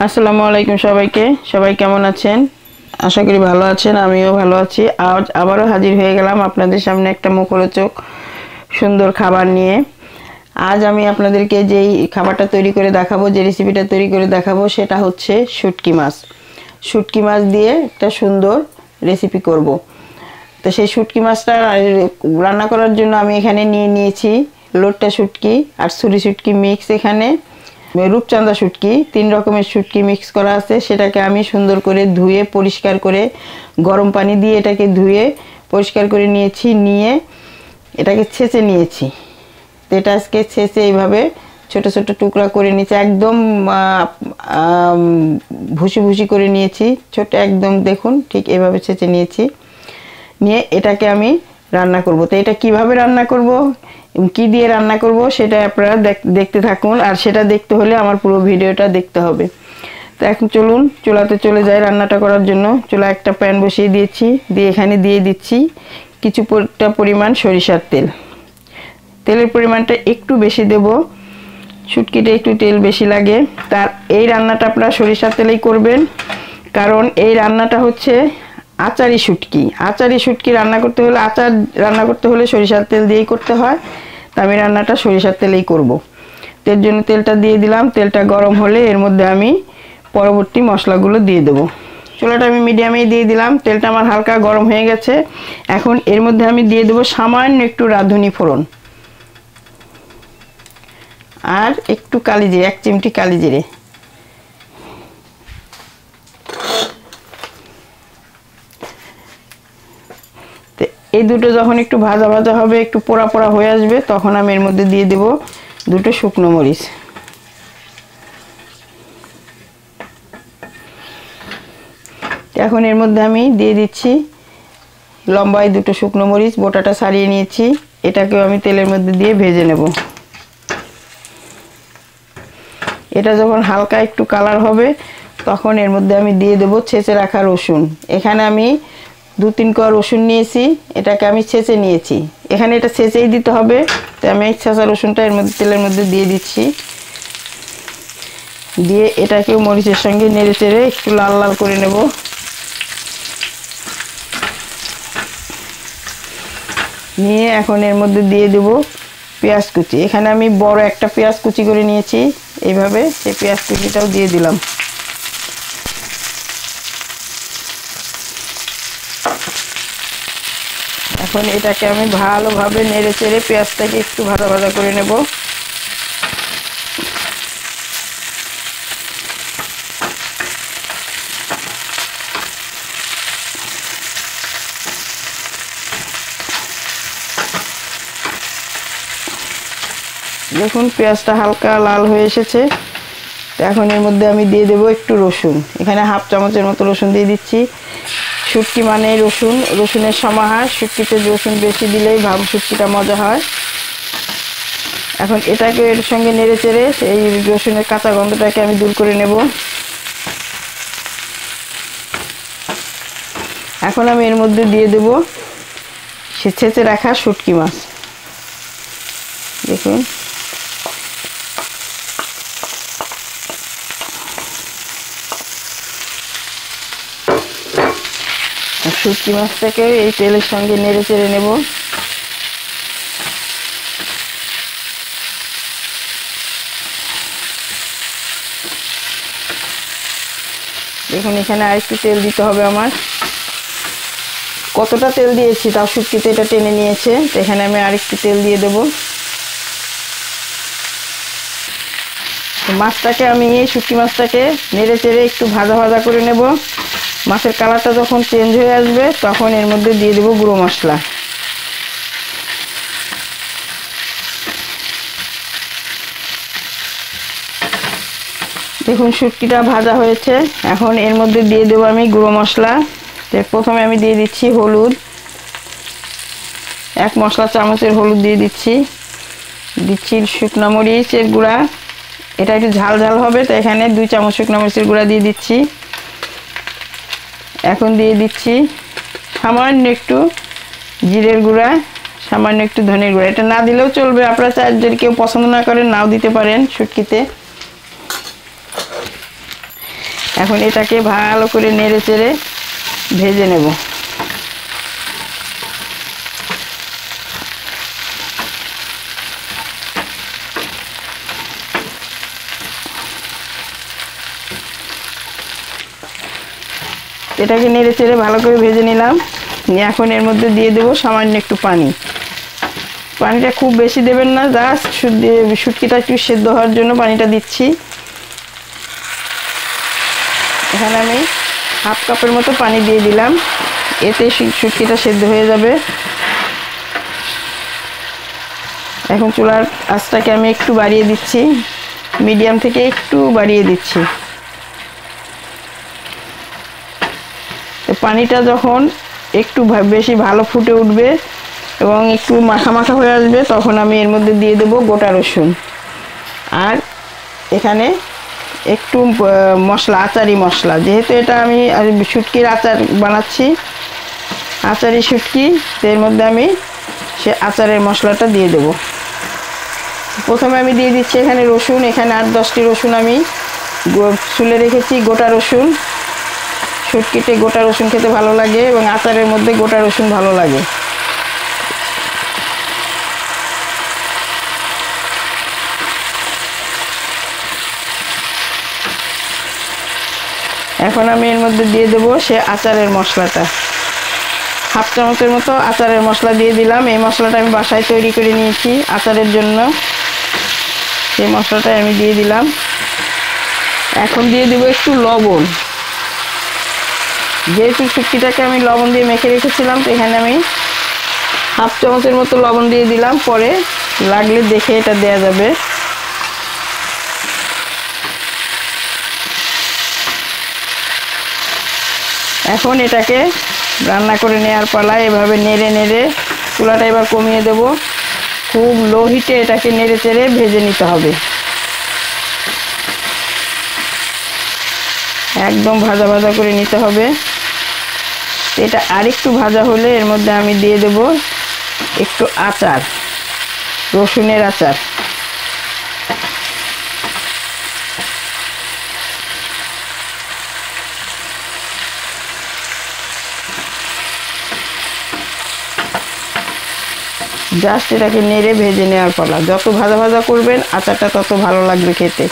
আসসালামু আলাইকুম সবাইকে। সবাই কেমন আছেন? আশা করি ভালো আছেন। আমিও ভালো আছি। আজ আবারও হাজির হয়ে গেলাম আপনাদের সামনে একটা মুখরোচক সুন্দর খাবার নিয়ে। আজ আমি আপনাদেরকে যেই খাবারটা তৈরি করে দেখাবো, যে রেসিপিটা তৈরি করে দেখাবো, সেটা হচ্ছে শুটকি মাছ। শুটকি মাছ দিয়ে একটা সুন্দর রেসিপি করব। তো সেই শুটকি মাছটা রান্না করার জন্য আমি এখানে নিয়েছি লোট্টা শুটকি আর ছুরি শুটকি মিক্স, এখানে রূপচাঁদা শুটকি, 3 রকমের শুটকি মিক্স করা আছে। সেটাকে আমি সুন্দর করে ধুয়ে পরিষ্কার করে গরম পানি দিয়ে এটাকে ধুয়ে পরিষ্কার করে নিয়েছি, নিয়ে এটাকে ছেঁচে নিয়েছি। তো এটা আজকে ছেঁচে এইভাবে ছোট ছোট টুকরা করে নিয়েছি, একদম ভুসি ভুসি করে নিয়েছি, ছোট একদম দেখুন ঠিক এভাবে ছেঁচে নিয়েছি। নিয়ে এটাকে আমি রান্না করব। তো এটা কিভাবে রান্না করব, কি দিয়ে রান্না করব, সেটা আপনারা দেখতে থাকুন। আর সেটা দেখতে হলে আমার পুরো ভিডিওটা দেখতে হবে। তো এখন চলুন চুলাতে চলে যাই রান্নাটা করার জন্য। চুলা একটা প্যান বসিয়ে দিয়েছি, দিয়ে এখানে দিয়ে দিচ্ছি কিছুটা পরিমাণ সরিষার তেল। তেলের পরিমাণটা একটু বেশি দেব, শুটকিটা একটু তেল বেশি লাগে। তার এই রান্নাটা আপনারা সরিষার তেলেই করবেন, কারণ এই রান্নাটা হচ্ছে আচারি শুটকি। আচারি শুটকি রান্না করতে হলে, আচার রান্না করতে হলে সরিষার তেল দিয়েই করতে হয়। তো আমি রান্নাটা সরিষার তেলেই করব। এর জন্য তেলটা দিয়ে দিলাম। তেলটা গরম হলে এর মধ্যে আমি পরবর্তী মশলাগুলো দিয়ে দেবো। চুলাটা আমি মিডিয়ামেই দিয়ে দিলাম। তেলটা আমার হালকা গরম হয়ে গেছে। এখন এর মধ্যে আমি দিয়ে দেবো সামান্য একটু রাঁধুনি ফোড়ন আর একটু কালি জিরে, 1 চিমটি কালি জিরে। এই দুটো যখন একটু ভাজা ভাজা হবে, একটু পোড়া পোড়া হয়ে আসবে, তখন আমি এর মধ্যে দিয়ে দেব 2টো শুকনো মরিচ। এখন এর মধ্যে আমি দিয়ে দিচ্ছি লম্বায় 2টো শুকনো মরিচ, বোটাটা ছাড়িয়ে নিয়েছি। এটাকেও আমি তেলের মধ্যে দিয়ে ভেজে নেব। এটা যখন হালকা একটু কালার হবে, তখন এর মধ্যে আমি দিয়ে দেব ছেঁচে রাখা রসুন। এখানে আমি 2-3 কোয়া রসুন নিয়েছি, এটাকে আমি ছেঁচে নিয়েছি। এখানে এটা ছেঁচেই দিতে হবে। তো আমি এই ছেঁচা রসুনটা এর মধ্যে তেলের মধ্যে দিয়ে দিচ্ছি। দিয়ে এটাকেও মরিচের সঙ্গে নেড়ে চেড়ে একটু লাল লাল করে নেব। নিয়ে এখন এর মধ্যে দিয়ে দেব পেঁয়াজ কুচি। এখানে আমি বড় একটা পেঁয়াজ কুচি করে নিয়েছি, এইভাবে সেই পেঁয়াজ কুচিটাও দিয়ে দিলাম। এখন এটাকে আমি ভালোভাবে নেড়ে চেড়ে পেঁয়াজটাকে একটু ভাজা ভাজা করে নেব। দেখুন পেঁয়াজটা হালকা লাল হয়ে এসেছে। এখন এর মধ্যে আমি দিয়ে দেব একটু রসুন। এখানে 1/2 চামচের মতো রসুন দিয়ে দিচ্ছি। শুটকি মানে রসুন, রসুনের সমাহার। শুটকিতে রসুন বেশি দিলেই শুটকিটা মজা হয়। এখন এটাকে এর সঙ্গে নেড়ে চেড়ে এই রসুনের কাঁচা গন্ধটাকে আমি দূর করে নেব। এখন আমি এর মধ্যে দিয়ে দেব সে ছেঁচে রাখা শুটকি মাছ। দেখুন শুটকি মাছটাকে এই তেলের সঙ্গে নেড়ে চেড়ে নেব। দেখুন এখানে আরেকটু তেল দিতে হবে আমার। কতটা তেল দিয়েছি তাও শুটকিতে এটা টেনে নিয়েছে। তো এখানে আমি আরেকটু তেল দিয়ে দেব। মাছটাকে আমি এই শুটকি মাছটাকে নেড়ে চেড়ে একটু ভাজা ভাজা করে নেব। মাছের কালারটা যখন চেঞ্জ হয়ে আসবে, তখন এর মধ্যে দিয়ে দেব গুঁড়ো মশলা। দেখুন শুটকিটা ভাজা হয়েছে। এখন এর মধ্যে দিয়ে দেব আমি গুঁড়ো মশলা। প্রথমে আমি দিয়ে দিচ্ছি হলুদ, 1 মশলা চামচের হলুদ দিয়ে দিচ্ছি। দিচ্ছি শুকনো মরিচের গুঁড়া, এটা একটু ঝাল ঝাল হবে, তো এখানে 2 চামচ শুকনো মরিচের গুঁড়া দিয়ে দিচ্ছি। এখন দিয়ে দিচ্ছি সামান্য একটু জিরের গুঁড়া, সামান্য একটু ধনের গুঁড়া। এটা না দিলেও চলবে, আপনারা চাই যদি কেউ পছন্দ না করেন নাও দিতে পারেন শুটকিতে। এখন এটাকে ভালো করে নেড়ে চেড়ে ভেজে নেব। এটাকে নেড়ে চেড়ে ভালো করে ভেজে নিলাম। এখন এর মধ্যে দিয়ে দেব সামান্য একটু পানি। পানিটা খুব বেশি দেবেন না, জাস্ট শুটকিটা একটু সেদ্ধ হওয়ার জন্য পানিটা দিচ্ছি। এখানে আমি হাফ কাপের মতো পানি দিয়ে দিলাম, এতে শুটকিটা সেদ্ধ হয়ে যাবে। এখন চুলার আঁচটাকে আমি একটু বাড়িয়ে দিচ্ছি, মিডিয়াম থেকে একটু বাড়িয়ে দিচ্ছি। পানিটা যখন একটু বেশি ভালো ফুটে উঠবে এবং একটু মাখা মাখা হয়ে আসবে, তখন আমি এর মধ্যে দিয়ে দেব গোটা রসুন। আর এখানে একটু মশলা, আচারি মশলা, যেহেতু এটা আমি শুটকির আচার বানাচ্ছি, আচারি শুটকি, এর মধ্যে আমি সে আচারের মশলাটা দিয়ে দেব। প্রথমে আমি দিয়ে দিচ্ছি এখানে রসুন। এখানে 8-10টি রসুন আমি ছুলে রেখেছি, গোটা রসুন। শুটকিতে গোটা রসুন খেতে ভালো লাগে এবং আচারের মধ্যে গোটা রসুন ভালো লাগে। এখন আমি এর মধ্যে দিয়ে দেব সে আচারের মশলাটা। হাফ চামচের মতো আচারের মশলা দিয়ে দিলাম। এই মশলাটা আমি বাসায় তৈরি করে নিয়েছি আচারের জন্য, সেই মশলাটাই আমি দিয়ে দিলাম। এখন দিয়ে দেব একটু লবণ। যেহেতু শুটকিটাকে আমি লবণ দিয়ে মেখে রেখেছিলাম, তো এখানে আমি হাফ চামচের মতো লবণ দিয়ে দিলাম, পরে লাগলে দেখে এটা দেয়া যাবে। এখন এটাকে রান্না করে নেওয়ার পালায়। এভাবে নেড়ে নেড়ে চুলাটা এবার কমিয়ে দেব। খুব লো হিটে এটাকে নেড়ে চেড়ে ভেজে নিতে হবে, একদম ভাজা ভাজা করে নিতে হবে। এটা আরেকটু ভাজা হলে এর মধ্যে আমি দিয়ে দেব একটু আচার, রসুনের আচার। জাস্ট এটাকে নেড়ে ভেজে নেওয়ার পালা। যত ভাজা ভাজা করবেন আচারটা তত ভালো লাগবে খেতে।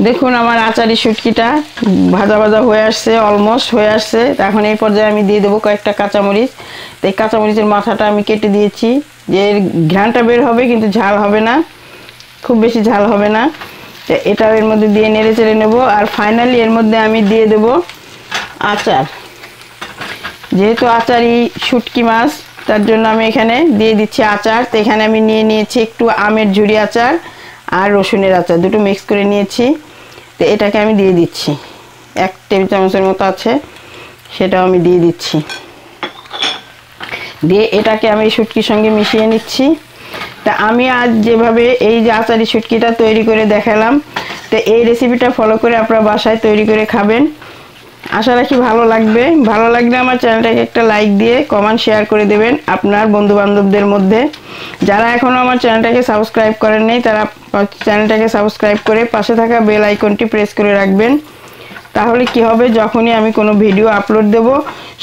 দেখুন আমার আচারি শুটকিটা ভাজা ভাজা হয়ে আসছে, অলমোস্ট হয়ে আসছে। এখন এই পর্যায়ে আমি দিয়ে দেবো কয়েকটা কাঁচামরিচ। তো এই কাঁচামরিচের মাথাটা আমি কেটে দিয়েছি, যে ঘ্রাণটা বের হবে কিন্তু ঝাল হবে না, খুব বেশি ঝাল হবে না। এটাও এর মধ্যে দিয়ে নেড়ে চেড়ে নেবো। আর ফাইনালি এর মধ্যে আমি দিয়ে দেব আচার। যেহেতু আচারি শুটকি মাছ, তার জন্য আমি এখানে দিয়ে দিচ্ছি আচার। তো এখানে আমি নিয়ে নিয়েছি একটু আমের ঝুরি আচার আর রসুনের আচার, দুটো মিক্স করে নিয়েছি। তো এটাকে আমি দিয়ে দিচ্ছি, 1 টেবিল চামচের মতো আছে, সেটাও আমি দিয়ে দিচ্ছি। দিয়ে এটাকে আমি শুটকির সঙ্গে মিশিয়ে নিচ্ছি। তা আমি আজ যেভাবে এই যে আচারি শুটকিটা তৈরি করে দেখালাম, তো এই রেসিপিটা ফলো করে আপনারা বাসায় তৈরি করে খাবেন। আশা রাখি ভালো লাগবে। ভালো লাগলে আমার চ্যানেলটাকে একটা লাইক দিয়ে কমেন্ট শেয়ার করে দেবেন আপনার বন্ধু বান্ধবদের মধ্যে। যারা এখনও আমার চ্যানেলটাকে সাবস্ক্রাইব করেন নাই, তারা চ্যানেলটাকে সাবস্ক্রাইব করে পাশে থাকা বেল আইকনটি প্রেস করে রাখবেন। তাহলে কি হবে, যখনই আমি কোনো ভিডিও আপলোড দেব,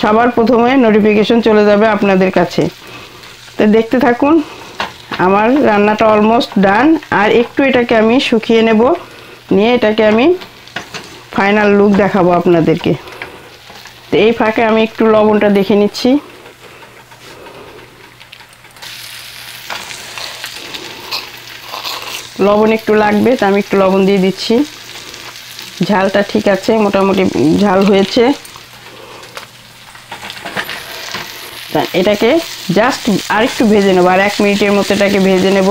সবার প্রথমে নোটিফিকেশন চলে যাবে আপনাদের কাছে। তো দেখতে থাকুন, আমার রান্নাটা অলমোস্ট ডান। আর একটু এটাকে আমি শুকিয়ে নেব, নিয়ে এটাকে আমি ফাইনাল লুক দেখাবো আপনাদেরকে। তো এই ফাঁকে আমি একটু লবণটা দেখে নিচ্ছি। লবণ একটু লাগবে, তা আমি একটু লবণ দিয়ে দিচ্ছি। ঝালটা ঠিক আছে, মোটামুটি ঝাল হয়েছে। তা এটাকে জাস্ট আরেকটু ভেজে নেবো, আর 1 মিনিটের মতো এটাকে ভেজে নেব,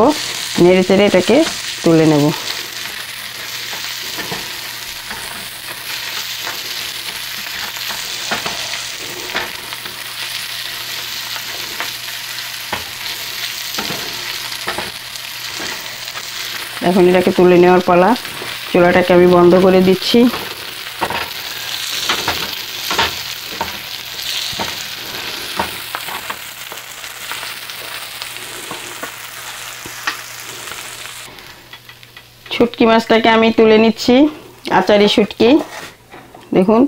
নেড়ে চেড়ে এটাকে তুলে নেব। এখন এটাকে তুলে নেওয়ার পালা। চুলাটাকে আমি বন্ধ করে দিচ্ছি। শুটকি মাছটাকে আমি তুলে নিচ্ছি। আচারি শুটকি দেখুন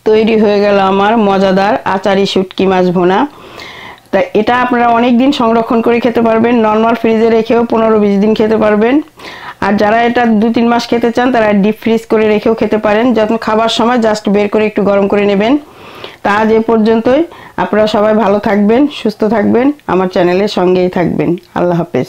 তৈরি হয়ে গেল আমার মজাদার আচারি শুটকি মাছ ভুনা। তা এটা আপনারা অনেক দিন সংরক্ষণ করে খেতে পারবেন, নর্মাল ফ্রিজে রেখেও 15-20 দিন খেতে পারবেন। আর যারা এটা 2-3 মাস খেতে চান তারা ডিপ ফ্রিজ করে রেখেও খেতে পারেন, যখন খাবার সময় জাস্ট বের করে একটু গরম করে নেবেন। তা আজ এ পর্যন্তই। আপনারা সবাই ভালো থাকবেন, সুস্থ থাকবেন, আমার চ্যানেলের সঙ্গেই থাকবেন। আল্লাহ হাফেজ।